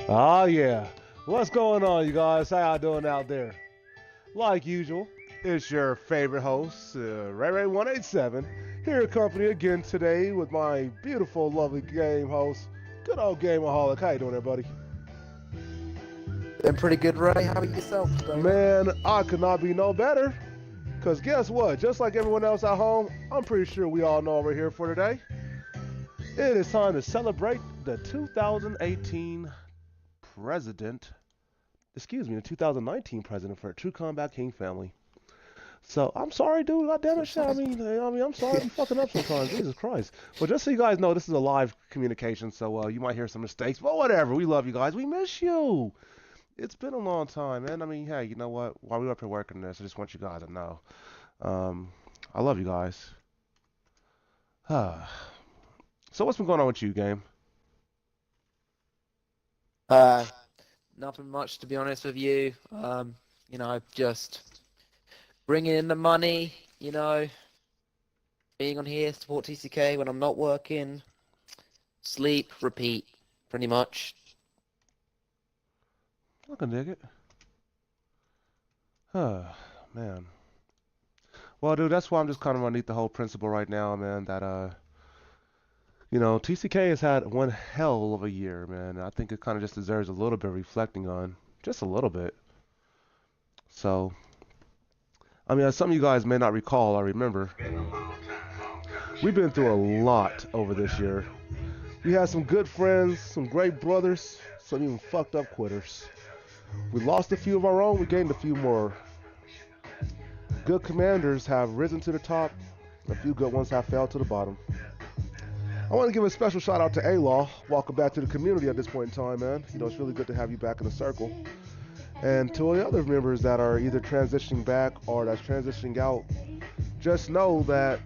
Oh yeah. What's going on, you guys? How y'all doing out there? Like usual, it's your favorite host, Ray187, here at company again today with my beautiful, lovely game host, good old Gameaholic. How you doing there, buddy? Been pretty good, Ray. How about yourself, Stoner? Man, I could not be no better. Cause guess what? Just like everyone else at home, I'm pretty sure we all know we're here for today. It is time to celebrate the 2018 president the 2019 president for a True Combat King family. So I'm sorry, dude. God damn it, shit. I'm sorry. I'm fucking up sometimes. Jesus Christ. But just so you guys know, this is a live communication, so you might hear some mistakes. But whatever. We love you guys. We miss you. It's been a long time, man. I mean, hey, you know what? While we were up here working this, I just want you guys to know. Um, I love you guys. So what's been going on with you, game? Uh, Nothing much, to be honest with you. Just bringing in the money, being on here, support TCK when I'm not working, sleep, repeat, pretty much. I can dig it. Man. Well, dude, that's why I'm just kind of underneath the whole principle right now, man, that TCK has had one hell of a year, man. I think it kind of just deserves a little bit of reflecting on, just a little bit. So, I mean, as some of you guys may not recall or remember, we've been through a lot over this year. We had some good friends, some great brothers, some even fucked up quitters. We lost a few of our own, we gained a few more. Good commanders have risen to the top, a few good ones have fell to the bottom. I want to give a special shout out to A-Law. Welcome back to the community at this point in time, man. It's really good to have you back in the circle. And to all the other members that are either transitioning back or that's transitioning out, just know that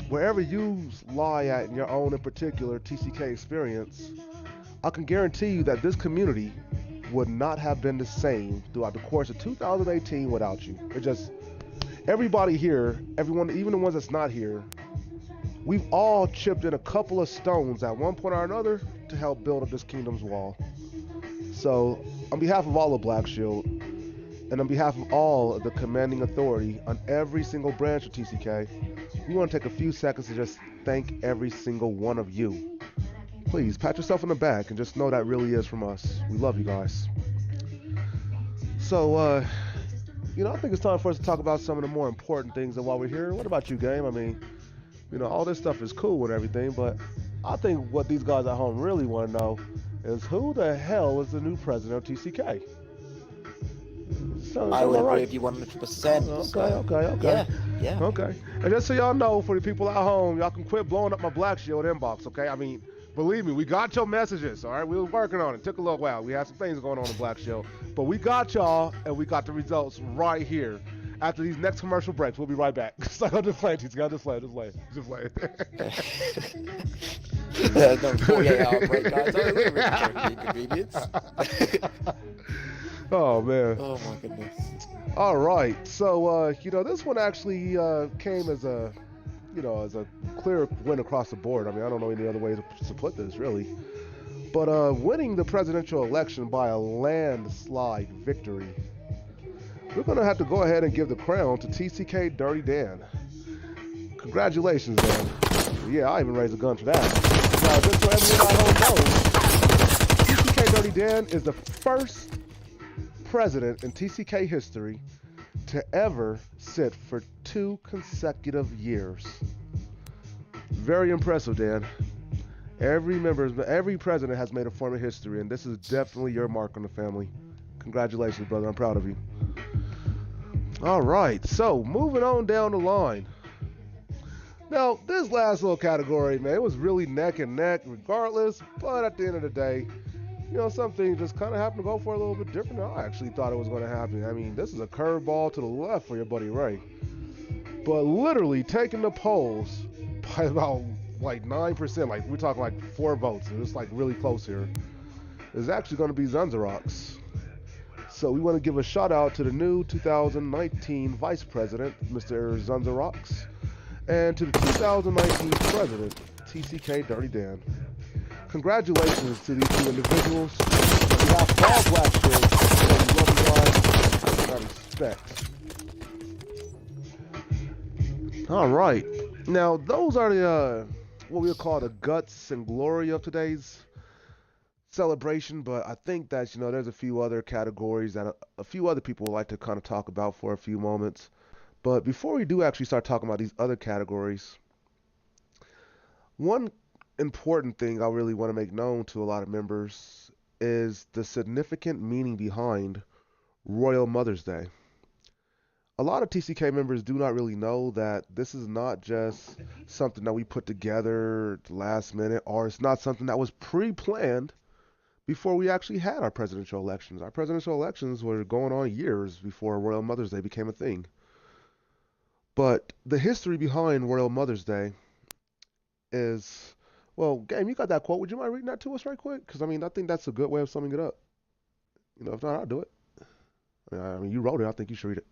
wherever you lie at in your own in particular TCK experience, I can guarantee you that this community would not have been the same throughout the course of 2018 without you. Everybody here, everyone, even the ones that's not here, we've all chipped in a couple of stones at one point or another to help build up this kingdom's wall. So, on behalf of all of Black Shield, and on behalf of all of the commanding authority on every single branch of TCK, we want to take a few seconds to just thank every single one of you. Please, pat yourself on the back and just know that really is from us. We love you guys. So, I think it's time for us to talk about some of the more important things. And while we're here, what about you, game? I mean, all this stuff is cool and everything, but I think what these guys at home really want to know is who the hell is the new president of TCK? I would agree with you 100%. Okay. Yeah. Okay. And just so y'all know, for the people at home, y'all can quit blowing up my Black Shield inbox, okay? I mean, believe me, we got your messages, all right? We were working on it. Took a little while. We had some things going on in Black Shield. But we got y'all, and we got the results right here. After these next commercial breaks, we'll be right back. So I'll just play. Just play. No, 48-hour break, guys. Inconvenience. Oh, man. Oh, my goodness. All right. So, this one actually came as a clear win across the board. I mean, I don't know any other way to put this, really. But winning the presidential election by a landslide victory, we're going to have to go ahead and give the crown to TCK Dirty Dan. Congratulations, Dan. Yeah, I even raised a gun for that. Now, just so everyone at home knows, TCK Dirty Dan is the first president in TCK history to ever sit for 2 consecutive years. Very impressive, Dan. Every president has made a form of history, and this is definitely your mark on the family. Congratulations, brother. I'm proud of you. All right, so moving on down the line. Now, this last little category, man, it was really neck and neck regardless, but at the end of the day, some things just kind of happened to go for a little bit different than I actually thought it was going to happen. I mean, this is a curveball to the left for your buddy Ray. But literally taking the polls by about 9%, like we're talking 4 votes, and it's really close here, is actually going to be Zunzarox. So we want to give a shout out to the new 2019 Vice President, Mr. Zunzarox, and to the 2019 President, TCK Dirty Dan. Congratulations to these 2 individuals. We got Frog Blaster. So we welcome you guys. Respect. All right. Now those are the what we'll call the guts and glory of today's celebration. But I think that there's a few other categories that a few other people would like to kind of talk about for a few moments. But before we do actually start talking about these other categories, one important thing I really want to make known to a lot of members is the significant meaning behind Royal Mother's Day. A lot of TCK members do not really know that this is not just something that we put together at the last minute, or it's not something that was pre-planned before we actually had our presidential elections. Our presidential elections were going on years before Royal Mother's Day became a thing. But the history behind Royal Mother's Day is, well, Game, you got that quote. Would you mind reading that to us right quick? Because, I mean, I think that's a good way of summing it up. If not, I'll do it. I mean, you wrote it. I think you should read it.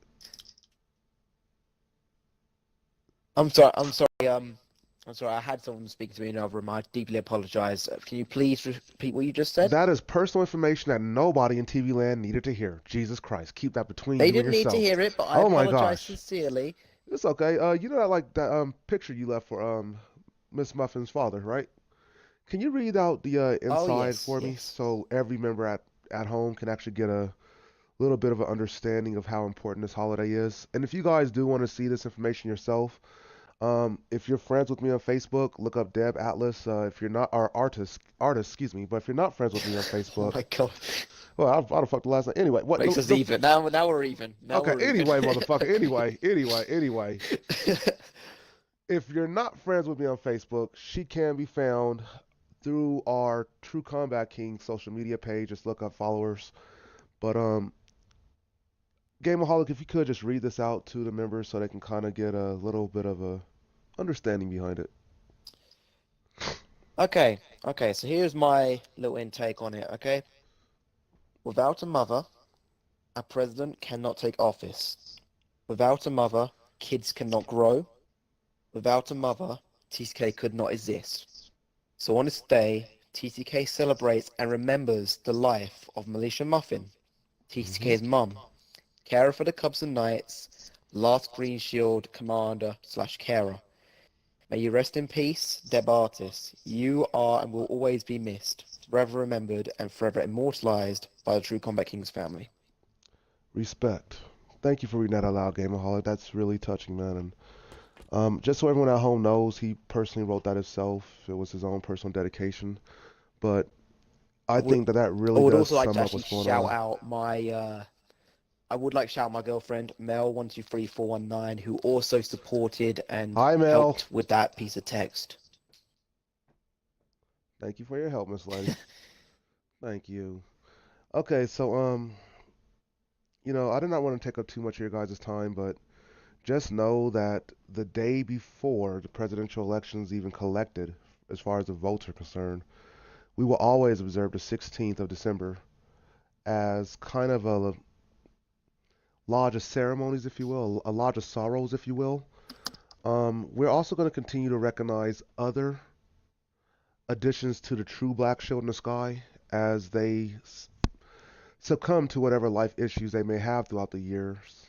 I'm sorry. I'm sorry. I had someone speaking to me in another room. I deeply apologize. Can you please repeat what you just said? That is personal information that nobody in TV land needed to hear. Jesus Christ, keep that between They you and didn't need to yourself. hear it, but I Oh my apologize gosh, sincerely. it's okay. You know that picture you left for Miss Muffin's father, right? Can you read out the Oh inside yes, for me yes. so every member at home can actually get a little bit of an understanding of how important this holiday is? And if you guys do want to see this information yourself, if you're friends with me on Facebook, look up Deb Atlas. If you're not, our excuse me. But if you're not friends with me on Oh Facebook, my God, well, I'd have fucked the last name. Anyway, what makes us even. Now we're even. Now okay, we're even. anyway, motherfucker. Anyway. If you're not friends with me on Facebook, she can be found through our True Combat King social media page. Just look up followers. But Gameaholic, if you could just read this out to the members so they can kind of get a little bit of a understanding behind it. Okay. So here's my little intake on it. Okay, without a mother, a president cannot take office. Without a mother, kids cannot grow. Without a mother, TCK could not exist. So on this day, TCK celebrates and remembers the life of Militia Muffin, Hmm. TCK's mum, carer for the Cubs and Knights, last Green Shield commander slash carer. May you rest in peace, Deb Artis. You are and will always be missed, forever remembered and forever immortalized by the True Combat Kings family. Respect. Thank you for reading that out loud, Gameaholic. That's really touching, man. And just so everyone at home knows, he personally wrote that himself. It was his own personal dedication. But I I would, think that that I really would does also like to sum up actually what's going shout on. out I would like to shout out my girlfriend Mel123419, who also supported and Hi, Mel. helped with that piece of text. Thank you for your help, Miss Lady. Thank you. Okay, so I did not want to take up too much of your guys' time, but just know that the day before the presidential elections even collected, as far as the votes are concerned, we will always observe the 16th of December as kind of a lodge of ceremonies, if you will, a lodge of sorrows, if you will. We're also going to continue to recognize other additions to the true black shield in the sky as they succumb to whatever life issues they may have throughout the years.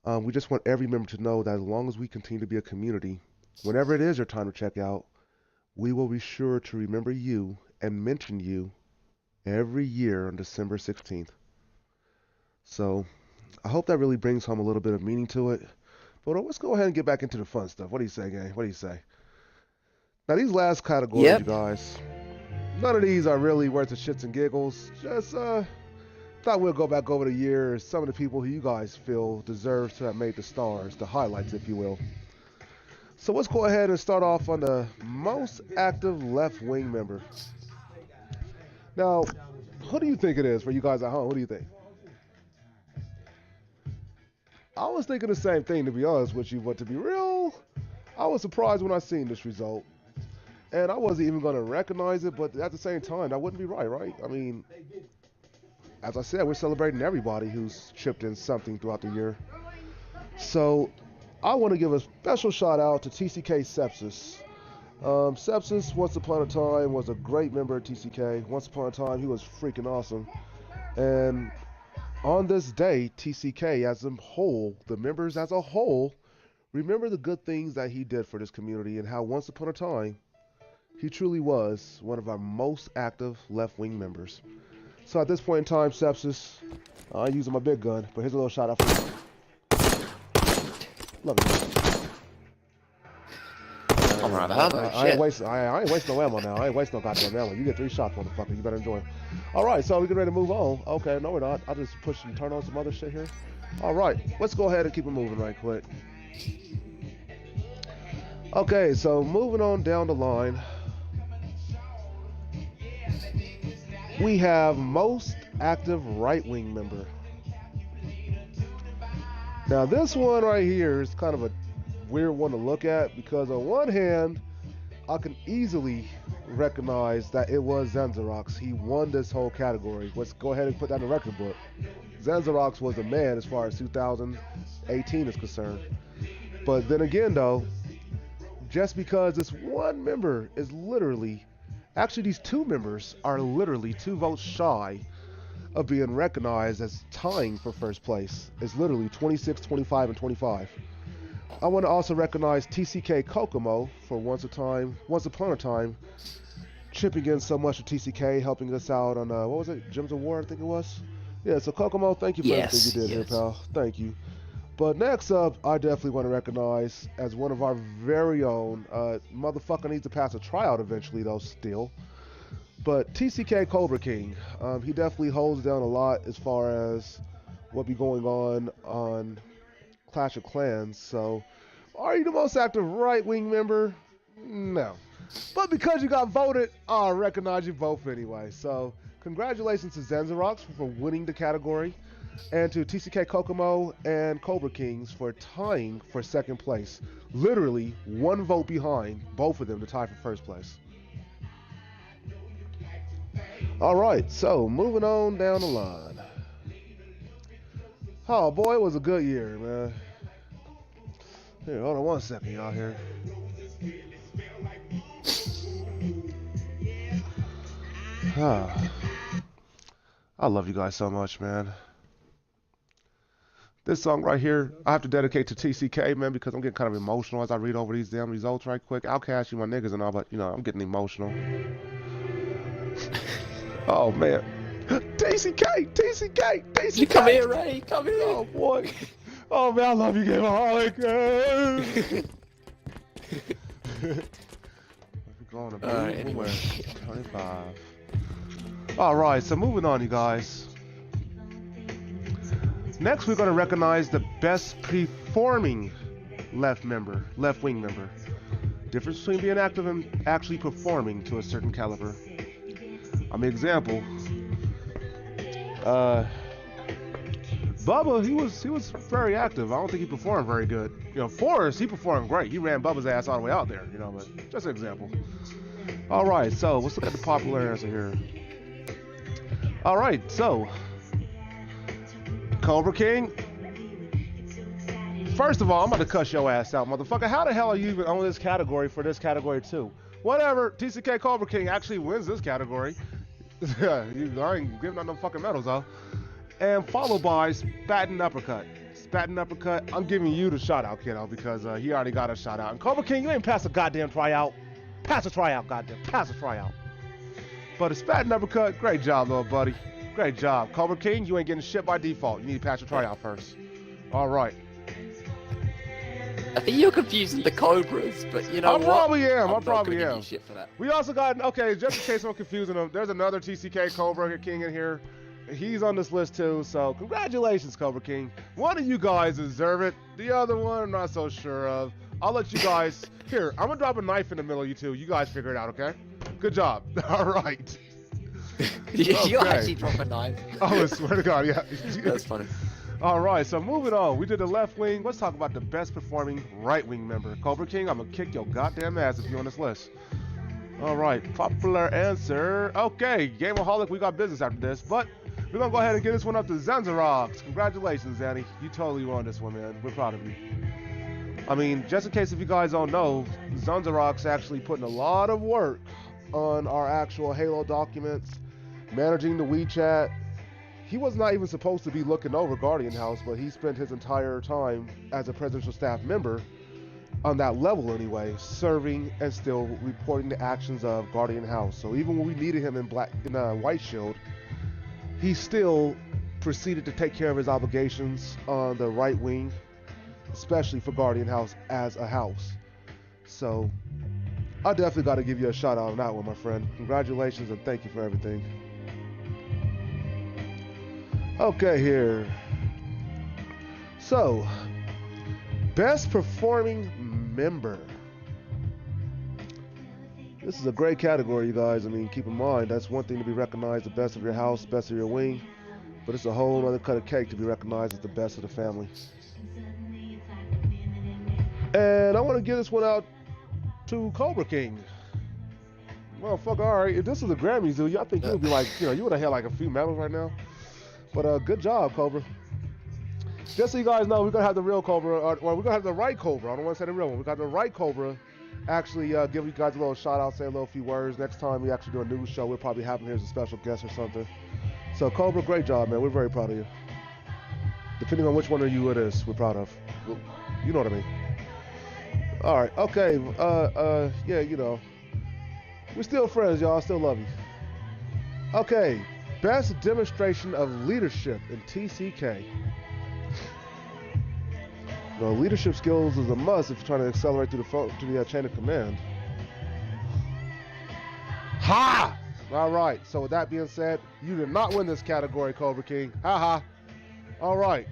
We just want every member to know that as long as we continue to be a community, whenever it is your time to check out, we will be sure to remember you and mention you every year on December 16th. So I hope that really brings home a little bit of meaning to it. But let's go ahead and get back into the fun stuff. What do you say, gang? What do you say? Now, these last categories, you Yep. guys, none of these are really worth the shits and giggles. Just thought we'll go back over the years, some of the people who you guys feel deserve to have made the stars, the highlights, if you will. So let's go ahead and start off on the most active left wing member. Now, who do you think it is for you guys at home? Who do you think? I was thinking the same thing, to be honest with you, but to be real, I was surprised when I seen this result. And I wasn't even going to recognize it, but at the same time, that wouldn't be right, right? I mean, as I said, we're celebrating everybody who's chipped in something throughout the year. So I want to give a special shout out to TCK Sepsis. Sepsis, once upon a time, was a great member of TCK. Once upon a time, he was freaking awesome. And on this day, TCK as a whole, the members as a whole, remember the good things that he did for this community and how once upon a time, he truly was one of our most active left wing members. So at this point in time, Sepsis, I ain't using my big gun, but here's a little shout out for you. Love you. I'm Man. right out. I ain't wasting no ammo now. I ain't wasting no goddamn ammo. You get 3 shots, motherfucker. You better enjoy. All right, so we get ready to move on. Okay, no we're not. I'll just push and turn on some other shit here. All right, let's go ahead and keep it moving right quick. Okay, so moving on down the line, we have most active right wing member. Now this one right here is kind of a weird one to look at because on one hand, I can easily recognize that it was Zanzarox. He won this whole category. Let's go ahead and put that in the record book. Zanzarox was the man as far as 2018 is concerned. But then again though, just because this one member is literally, actually these 2 members are literally 2 votes shy of being recognized as tying for first place. It's literally 26, 25, and 25. I want to also recognize TCK Kokomo for once upon a time, chipping in so much with TCK, helping us out on, what was it, Gems of War, I think it was? Yeah, so Kokomo, thank you for everything you did here, pal. Thank you. But next up, I definitely want to recognize as one of our very own, motherfucker needs to pass a tryout eventually though, still. But TCK Cobra King, he definitely holds down a lot as far as what be going on Clash of Clans. So, are you the most active right-wing member? No. But because you got voted, I recognize you both anyway. So, congratulations to Zanzarox for winning the category, and to TCK Kokomo and Cobra Kings for tying for second place. Literally 1 vote behind both of them to tie for first place. All right, so moving on down the line. Oh boy, it was a good year, man. Here, hold on one second, y'all here. I love you guys so much, man. This song right here, I have to dedicate to TCK, man, because I'm getting kind of emotional as I read over these damn results right quick. I'll cash you my niggas and all, but, you know, I'm getting emotional. Oh, man. TCK! TCK! TCK! You come here, Ray. Come here. Oh, boy. Oh, man, I love you, Gameaholic. We're going to anyway. 25. All right, so moving on, you guys. Next, we're going to recognize the best performing left wing member. Difference between being active and actually performing to a certain caliber. I mean, example. Bubba, he was very active. I don't think he performed very good. You know, Forrest, he performed great. He ran Bubba's ass all the way out there. You know, but just an example. All right, so let's look at the popular answer here. All right, so Cobra King. First of all, I'm about to cuss your ass out, motherfucker. How the hell are you even on this category for this category too? Whatever. TCK Cobra King actually wins this category. I ain't giving out no fucking medals, though. And followed by Spatin Uppercut. Spatin Uppercut, I'm giving you the shout out, kiddo, because he already got a shout out. And Cobra King, you ain't passed a goddamn tryout. Pass a tryout, goddamn. Pass a tryout. But a Spatin Uppercut, great job, little buddy. Great job. Cobra King, you ain't getting shit by default. You need to pass your tryout first. All right. I think you're confusing the Cobras, but you know what? I probably am. I probably am. Shit for that. We also got, okay, just in case I'm confusing them, there's another TCK Cobra King in here. He's on this list too, so congratulations, Cobra King. One of you guys deserve it. The other one, I'm not so sure of. I'll let you guys, here, I'm gonna drop a knife in the middle of you two. You guys figure it out, okay? Good job. All right. You actually drop a knife. Oh, I swear to God, yeah. That's funny. All right, so moving on. We did the left wing. Let's talk about the best performing right wing member. Cobra King, I'm gonna kick your goddamn ass if you're on this list. All right, popular answer. Okay, Gameaholic, we got business after this, but we're gonna go ahead and get this one up to Zanzarox. Congratulations, Zanny. You totally won this one, man. We're proud of you. I mean, just in case if you guys don't know, Zanzarok's actually putting a lot of work on our actual Halo documents, managing the WeChat. He was not even supposed to be looking over Guardian House, but he spent his entire time as a presidential staff member on that level anyway, serving and still reporting the actions of Guardian House. So even when we needed him in White Shield, he still proceeded to take care of his obligations on the right wing, especially for Guardian House as a house. So I definitely got to give you a shout out on that one, my friend. Congratulations and thank you for everything. Okay, here. So, best performing member. This is a great category, you guys. I mean, keep in mind, that's one thing to be recognized, the best of your house, best of your wing. But it's a whole other cut of cake to be recognized as the best of the family. And I want to give this one out to Cobra King. Motherfucker, alright, if this was the Grammys, dude, I think you would be like, you would have had like a few medals right now. But good job, Cobra. Just so you guys know, we're going to have the real Cobra, or we're going to have the right Cobra. I don't want to say the real one. We got the right Cobra actually give you guys a little shout out, say a little few words. Next time we actually do a news show, we'll probably have him here as a special guest or something. So, Cobra, great job, man. We're very proud of you. Depending on which one of you it is, we're proud of. You know what I mean. All right, okay. Yeah, we're still friends, y'all. I still love you. Okay, best demonstration of leadership in TCK. Leadership skills is a must if you're trying to accelerate through the chain of command. Ha! All right. So with that being said, you did not win this category, Cobra King. Ha ha. All right.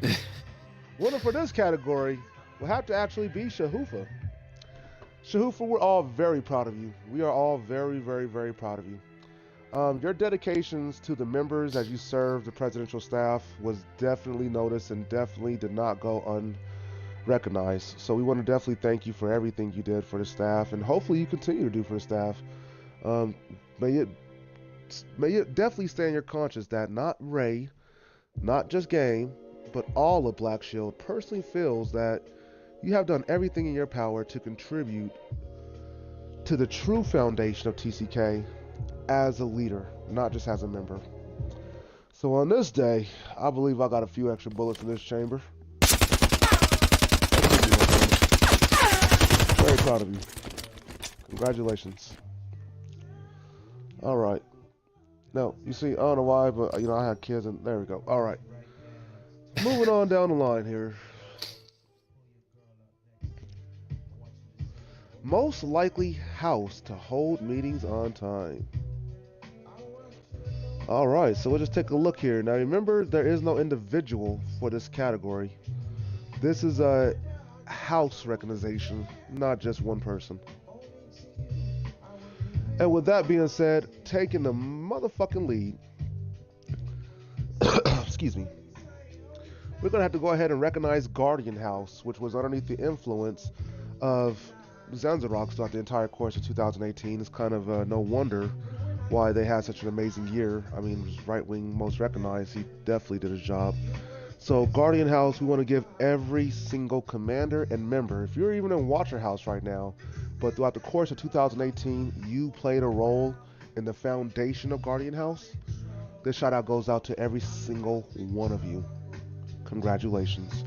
Winner for this category will have to actually be Shahufa. Shahufa, we're all very proud of you. We are all very, very, very proud of you. Your dedications to the members as you served the presidential staff was definitely noticed and definitely did not go unrecognized. So we want to definitely thank you for everything you did for the staff, and hopefully you continue to do for the staff. May it definitely stay in your conscience that not Ray, not just Game, but all of Black Shield personally feels that you have done everything in your power to contribute to the true foundation of TCK as a leader, not just as a member. So on this day, I believe I got a few extra bullets in this chamber. Very proud of you. Congratulations. All right. Now, you see, I don't know why, but I had kids, and there we go. All right. Moving on down the line here. Most likely house to hold meetings on time. All right, so we'll just take a look here. Now, remember, there is no individual for this category. This is a house recognition, not just one person. And with that being said, taking the motherfucking lead, excuse me, we're going to have to go ahead and recognize Guardian House, which was underneath the influence of Zanzirox throughout the entire course of 2018. It's kind of no wonder why they had such an amazing year. I mean, right wing most recognized, he definitely did his job. So Guardian House, we want to give every single commander and member, if you're even in Watcher House right now, but throughout the course of 2018, you played a role in the foundation of Guardian House, this shout out goes out to every single one of you. Congratulations.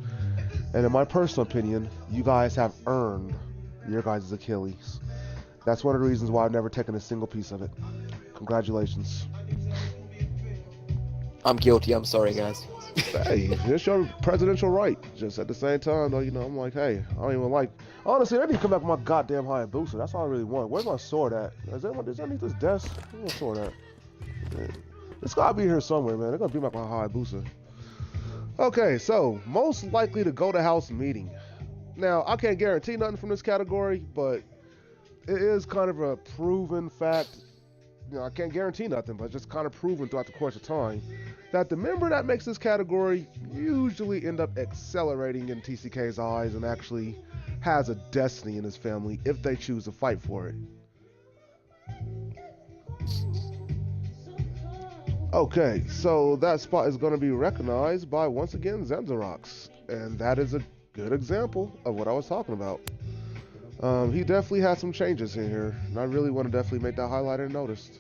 And in my personal opinion, you guys have earned your guys' Achilles. That's one of the reasons why I've never taken a single piece of it. Congratulations. I'm guilty. I'm sorry, guys. Hey, it's your presidential right. Just at the same time, though, I'm like, hey, I don't even like. Honestly, I need to come back with my goddamn Hayabusa. That's all I really want. Where's my sword at? Is that underneath this desk? Where's my sword at? Man, it's gotta be here somewhere, man. They're gonna be back my Hayabusa. Okay, so most likely to go to house meeting. Now, I can't guarantee nothing from this category, but it is kind of a proven fact. I can't guarantee nothing, but just kind of proven throughout the course of time that the member that makes this category usually end up accelerating in TCK's eyes and actually has a destiny in his family if they choose to fight for it. Okay, so that spot is going to be recognized by, once again, Zanzirox. And that is a Good example of what I was talking about. He definitely had some changes in here, and I really want to definitely make that highlighted and noticed.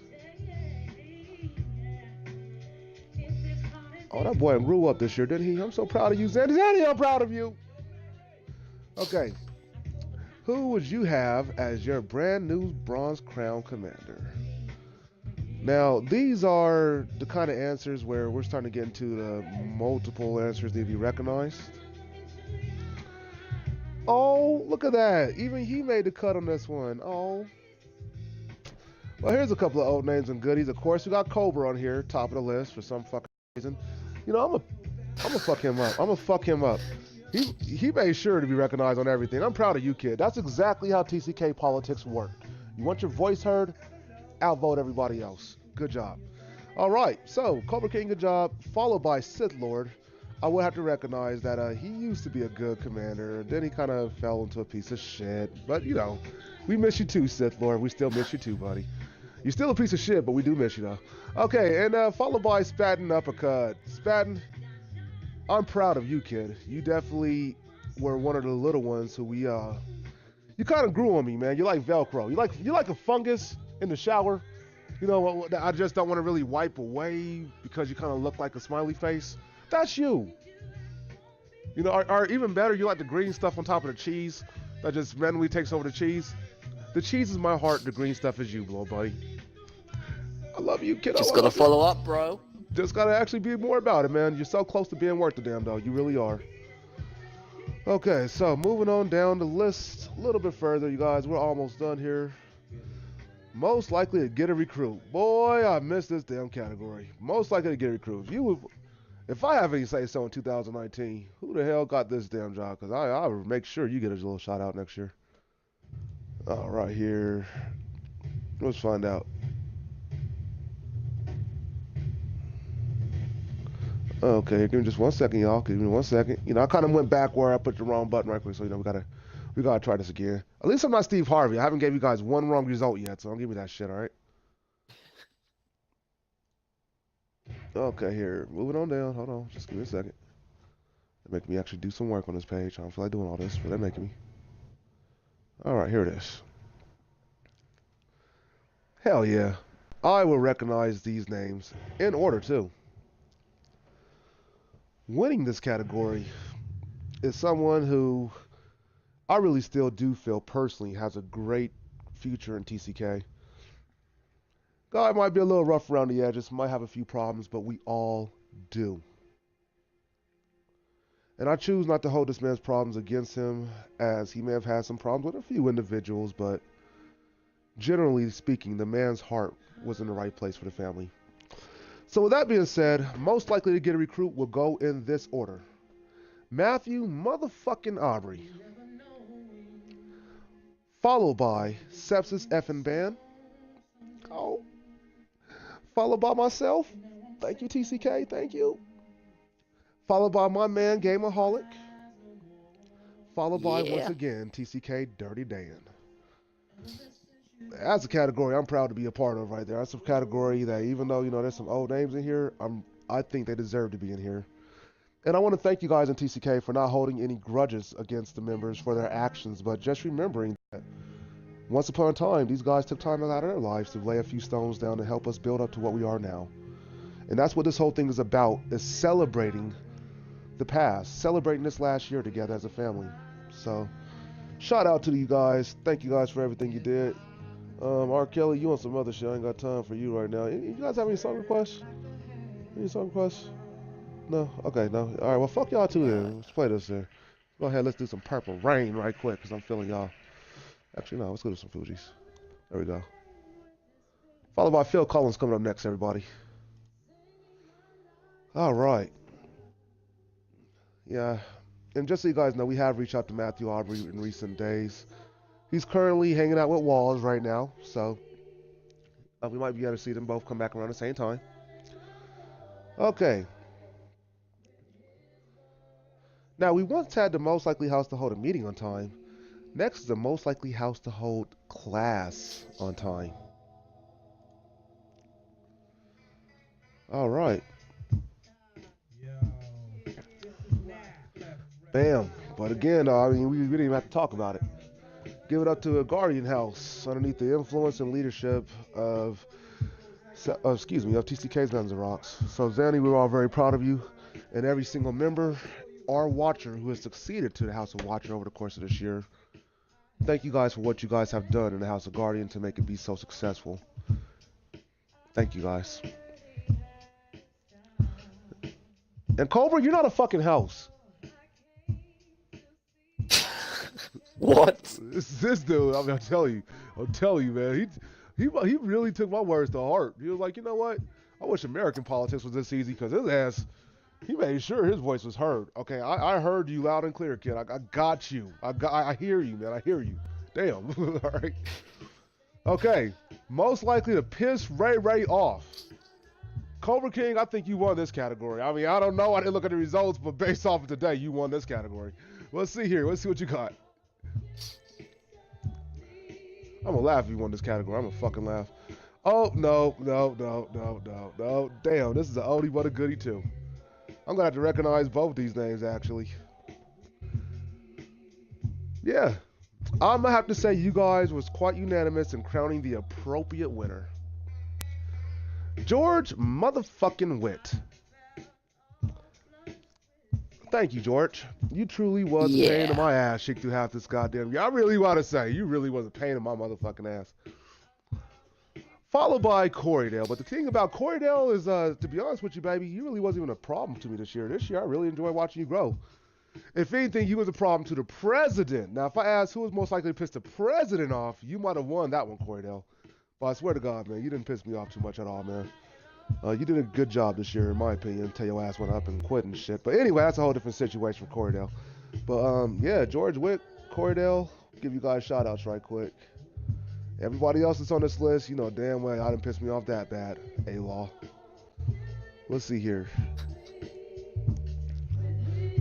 Oh, that boy grew up this year, didn't he? I'm so proud of you, Zandy. Zandy, I'm proud of you. Okay, who would you have as your brand new Bronze Crown commander? Now, these are the kind of answers where we're starting to get into the multiple answers need to be recognized. Oh, look at that. Even he made the cut on this one. Oh. Well, here's a couple of old names and goodies. Of course, we got Cobra on here, top of the list for some fucking reason. You know, I'm gonna fuck him up. I'm gonna fuck him up. He made sure to be recognized on everything. I'm proud of you, kid. That's exactly how TCK politics work. You want your voice heard? Outvote everybody else. Good job. All right, so Cobra King, good job. Followed by Sith Lord. I would have to recognize that he used to be a good commander. Then he kind of fell into a piece of shit. But you know, we miss you too, Sith Lord. We still miss you too, buddy. You're still a piece of shit, but we do miss you though. Okay, and followed by Spatten Uppercut. Spatten, I'm proud of you, kid. You definitely were one of the little ones who you kind of grew on me, man. You're like Velcro. You like a fungus in the shower. You know, I just don't want to really wipe away because you kind of look like a smiley face. That's you. You know, or even better, you like the green stuff on top of the cheese that just randomly takes over the cheese. The cheese is my heart. The green stuff is you, little buddy. I love you, kiddo. Just I gotta love you. follow up, bro. Just gotta actually be more about it, man. You're so close to being worth the damn, though. You really are. Okay, so moving on down the list a little bit further, you guys. We're almost done here. Most likely to get a recruit. Boy, I missed this damn category. Most likely to get a recruit. If I have any say so in 2019, who the hell got this damn job? Because I will make sure you get a little shout out next year. All right, here. Let's find out. Okay, give me just 1 second, y'all. Give me 1 second. You know, I kind of went back where I put the wrong button right quick, so you know we gotta try this again. At least I'm not Steve Harvey. I haven't gave you guys one wrong result yet, so don't give me that shit. All right. Okay, here. Moving on down. Hold on. Just give me a second. They're making me actually do some work on this page. I don't feel like doing all this, but they're making me. All right, here it is. Hell yeah. I will recognize these names in order too. Winning this category is someone who I really still do feel personally has a great future in TCK. Guy might be a little rough around the edges, might have a few problems, but we all do. And I choose not to hold this man's problems against him, as he may have had some problems with a few individuals, but generally speaking, the man's heart was in the right place for the family. So with that being said, most likely to get a recruit will go in this order. Matthew motherfucking Aubrey. Followed by Sepsis effing Ban. Oh. Followed by myself. Thank you, TCK. Thank you. Followed by my man, Gameaholic. Followed by, once Yeah. again, TCK Dirty Dan. That's a category I'm proud to be a part of right there. That's a category that even though, you know, there's some old names in here, I think they deserve to be in here. And I want to thank you guys in TCK for not holding any grudges against the members for their actions, but just remembering that once upon a time, these guys took time out of their lives to lay a few stones down to help us build up to what we are now. And that's what this whole thing is about, is celebrating the past, celebrating this last year together as a family. So, shout out to you guys. Thank you guys for everything you did. R. Kelly, you on some other shit. I ain't got time for you right now. You guys have any song requests? Any song requests? No? Okay, no. Alright, well, fuck y'all too then. Let's play this there. Go ahead, let's do some Purple Rain right quick, because I'm feeling y'all. Actually, no, let's go to some Fugees. There we go. Followed by Phil Collins coming up next, everybody. Alright. Yeah. And just so you guys know, we have reached out to Matthew Aubrey in recent days. He's currently hanging out with Walls right now, so we might be able to see them both come back around the same time. Okay. Now, we once had the most likely house to hold a meeting on time. Next is the most likely house to hold class on time. All right. Bam. But again, I mean, we didn't even have to talk about it. Give it up to a Guardian House underneath the influence and leadership of, of TCK's Guns and Rocks. So Zanny, we're all very proud of you, and every single member or watcher who has succeeded to the House of Watcher over the course of this year. Thank you guys for what you guys have done in the House of Guardian to make it be so successful. Thank you guys. And Cobra, you're not a fucking house. What? This dude, I mean, I'm telling you, man. He really took my words to heart. He was like, you know what? I wish American politics was this easy because his ass, he made sure his voice was heard. Okay, I heard you loud and clear, kid. I got you. I hear you, man. I hear you. Damn. All right. Okay. Most likely to piss Ray off. Cobra King, I think you won this category. I mean, I don't know. I didn't look at the results, but based off of today, you won this category. Let's see here. Let's see what you got. I'm gonna laugh if you won this category. I'm gonna fucking laugh. Oh, no. Damn, this is an oldie but a goodie, too. I'm gonna have to recognize both these names, actually. Yeah. I'm gonna have to say you guys was quite unanimous in crowning the appropriate winner. George motherfucking Witt. Thank you, George. You truly was a pain in my ass cheek through half this goddamn year. I really want to say, you really was a pain in my motherfucking ass. Followed by Corydale. But the thing about Corydale is, to be honest with you, baby, you really wasn't even a problem to me this year. This year, I really enjoyed watching you grow. If anything, you was a problem to the president. Now, if I asked who was most likely to piss the president off, you might have won that one, Corydale. But I swear to God, man, you didn't piss me off too much at all, man. You did a good job this year, in my opinion, until your ass went up and quit and shit. But anyway, that's a whole different situation for Corydale. But, yeah, George Witt, Corydale, give you guys shout-outs right quick. Everybody else that's on this list, you know damn well I didn't piss me off that bad. A-Law. Let's see here.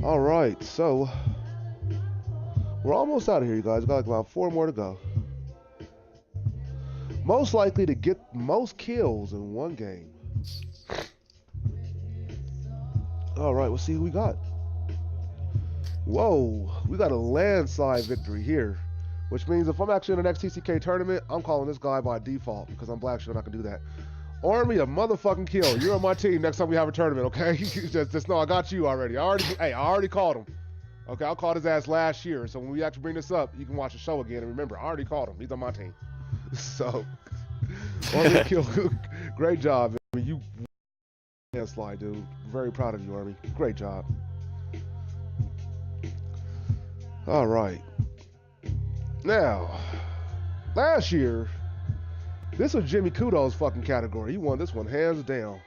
All right, so we're almost out of here, you guys. Got like about 4 more to go. Most likely to get most kills in one game. All right, let's see who we got. Whoa, we got a landslide victory here, which means if I'm actually in the next TCK tournament, I'm calling this guy by default because I'm black, so I'm not gonna do that. Army a motherfucking kill. You're on my team next time we have a tournament, okay? just know I got you already. I already called him. Okay, I called his ass last year, so when we actually bring this up, you can watch the show again and remember, I already called him. He's on my team. So, Army kill. Great job. I mean, you landslide, dude. Very proud of you, Army. Great job. All right. Now, last year, this was Jimmy Kudo's fucking category. He won this one hands down.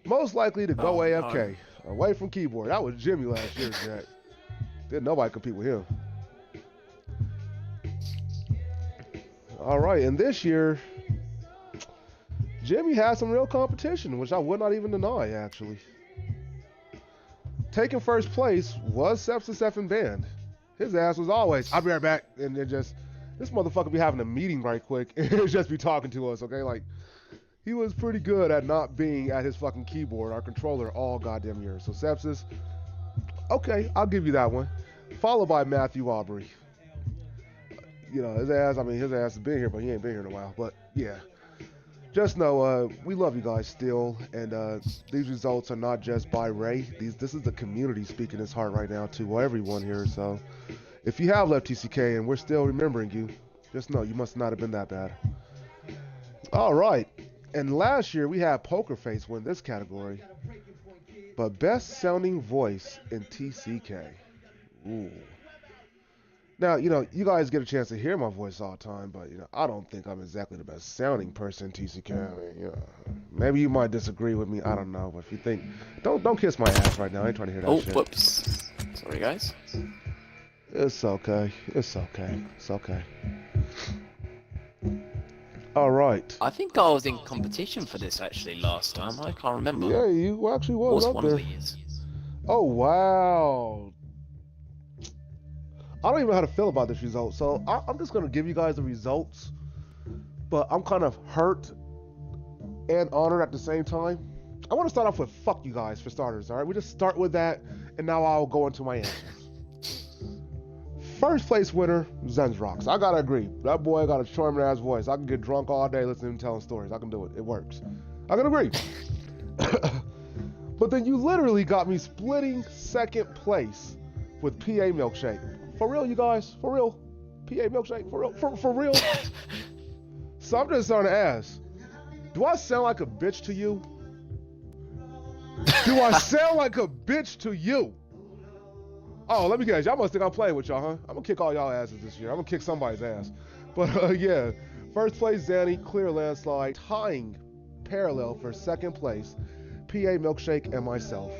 Most likely to go AFK, away from keyboard. That was Jimmy last year, Jack. Didn't nobody compete with him. All right, and this year, Jimmy had some real competition, which I would not even deny, actually. Taking first place was Sepsis F and Band. His ass was always, I'll be right back, and then just, this motherfucker be having a meeting right quick, and just be talking to us, okay? Like, he was pretty good at not being at his fucking keyboard, our controller, all goddamn year. So Sepsis, okay, I'll give you that one. Followed by Matthew Aubrey. You know, his ass has been here, but he ain't been here in a while. But, yeah. Just know, we love you guys still, and these results are not just by Ray. This is the community speaking his heart right now to everyone here. So, if you have left TCK and we're still remembering you, just know you must not have been that bad. All right. And last year, we had Poker Face win this category. But best sounding voice in TCK. Ooh. Now, you know, you guys get a chance to hear my voice all the time, but, you know, I don't think I'm exactly the best sounding person in TCK. I mean, you know, maybe you might disagree with me. I don't know. But if you think, don't kiss my ass right now. I ain't trying to hear that shit. Oh, whoops. Sorry, guys. It's okay. It's okay. It's okay. All right. I think I was in competition for this actually last time. I can't remember. Yeah, you actually was up one there. of these. Oh, wow. I don't even know how to feel about this result, so I'm just going to give you guys the results, but I'm kind of hurt and honored at the same time. I want to start off with fuck you guys for starters, all right? We just start with that, and now I'll go into my answers. First place winner, Zenzrox. I gotta agree. That boy got a charming ass voice. I can get drunk all day listening to him telling stories. I can do it. It works. I can agree. But then you literally got me splitting second place with PA Milkshake. For real, you guys? For real? PA Milkshake? For real? For real? So I'm just starting to ask, do I sound like a bitch to you? Do I sound like a bitch to you? Oh, let me guess. Y'all must think I'm playing with y'all, huh? I'm gonna kick all y'all asses this year. I'm gonna kick somebody's ass. But yeah, first place Zanny, clear landslide, tying parallel for second place, PA Milkshake and myself.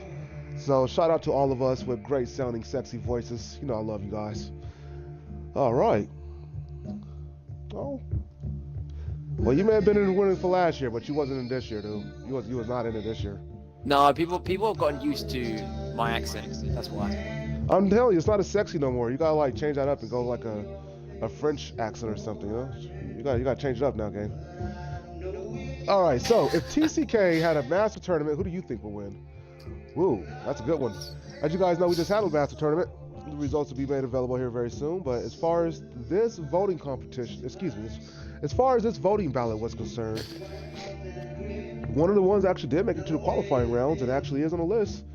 So shout out to all of us with great sounding, sexy voices. You know I love you guys. All right. Oh. Well, you may have been in the winning for last year, but you wasn't in this year, dude. You was not in it this year. No, people have gotten used to my accent. That's why. I'm telling you, it's not as sexy no more. You gotta like change that up and go like a French accent or something, you know? You gotta change it up now, game. All right, so if TCK had a master tournament, who do you think would win? Woo, that's a good one. As you guys know, we just had a master tournament. The results will be made available here very soon. But as far as this voting competition, as far as this voting ballot was concerned, one of the ones actually did make it to the qualifying rounds and actually is on the list.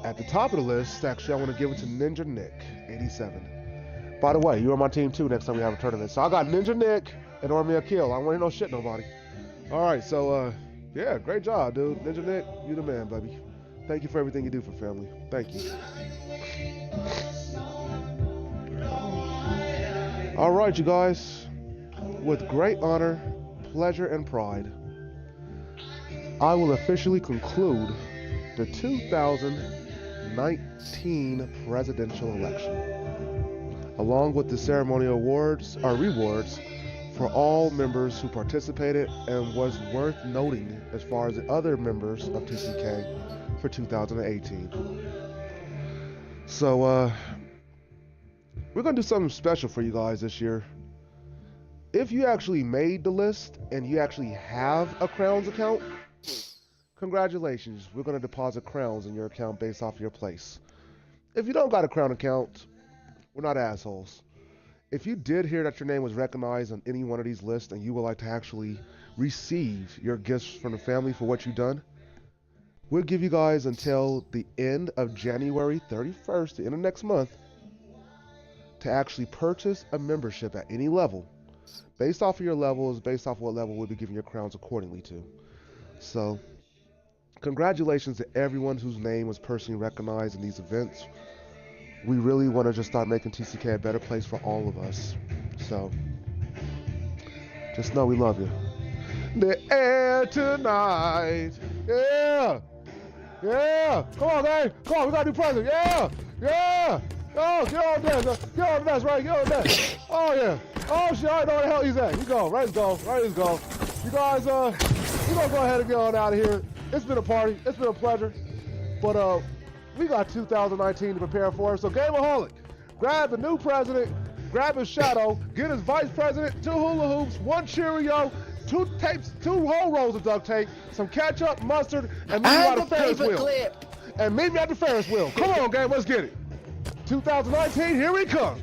At the top of the list, actually, I want to give it to Ninja Nick, 87. By the way, you're on my team too next time we have a tournament. So I got Ninja Nick and Army Kill. I don't want to hear no shit nobody. All right, so yeah, great job, dude. Ninja Nick, you the man, baby. Thank you for everything you do for family. Thank you. All right, you guys. With great honor, pleasure, and pride, I will officially conclude the 2019 presidential election, along with the ceremonial awards or rewards for all members who participated and was worth noting as far as the other members of TCK for 2018. So we're gonna do something special for you guys this year. If you actually made the list and you actually have a Crowns account, congratulations, we're gonna deposit Crowns in your account based off your place. If you don't got a Crown account, we're not assholes. If you did hear that your name was recognized on any one of these lists and you would like to actually receive your gifts from the family for what you've done, we'll give you guys until the end of January 31st, the end of next month, to actually purchase a membership at any level. Based off of your levels, based off what level we'll be giving your crowns accordingly to. So, congratulations to everyone whose name was personally recognized in these events. We really want to just start making TCK a better place for all of us. So, just know we love you. The air tonight. Yeah. Yeah. Come on, man. Come on, we got to do present. Yeah. Yeah. Oh, get on the desk. Get on the desk, right? Get on the desk. Oh, yeah. Oh, shit. I know where the hell he's at. You go. Right, go. Right, go. You guys, we're going to go ahead and get on out of here. It's been a party. It's been a pleasure. But, we got 2019 to prepare for. So, Gameaholic, grab the new president, grab his shadow, get his vice president, 2 hula hoops, 1 Cheerio, 2 tapes, 2 whole rolls of duct tape, some ketchup, mustard, and meet me at the Ferris wheel. Clip. And meet me at the Ferris wheel. Come on, game, let's get it. 2019, here we come.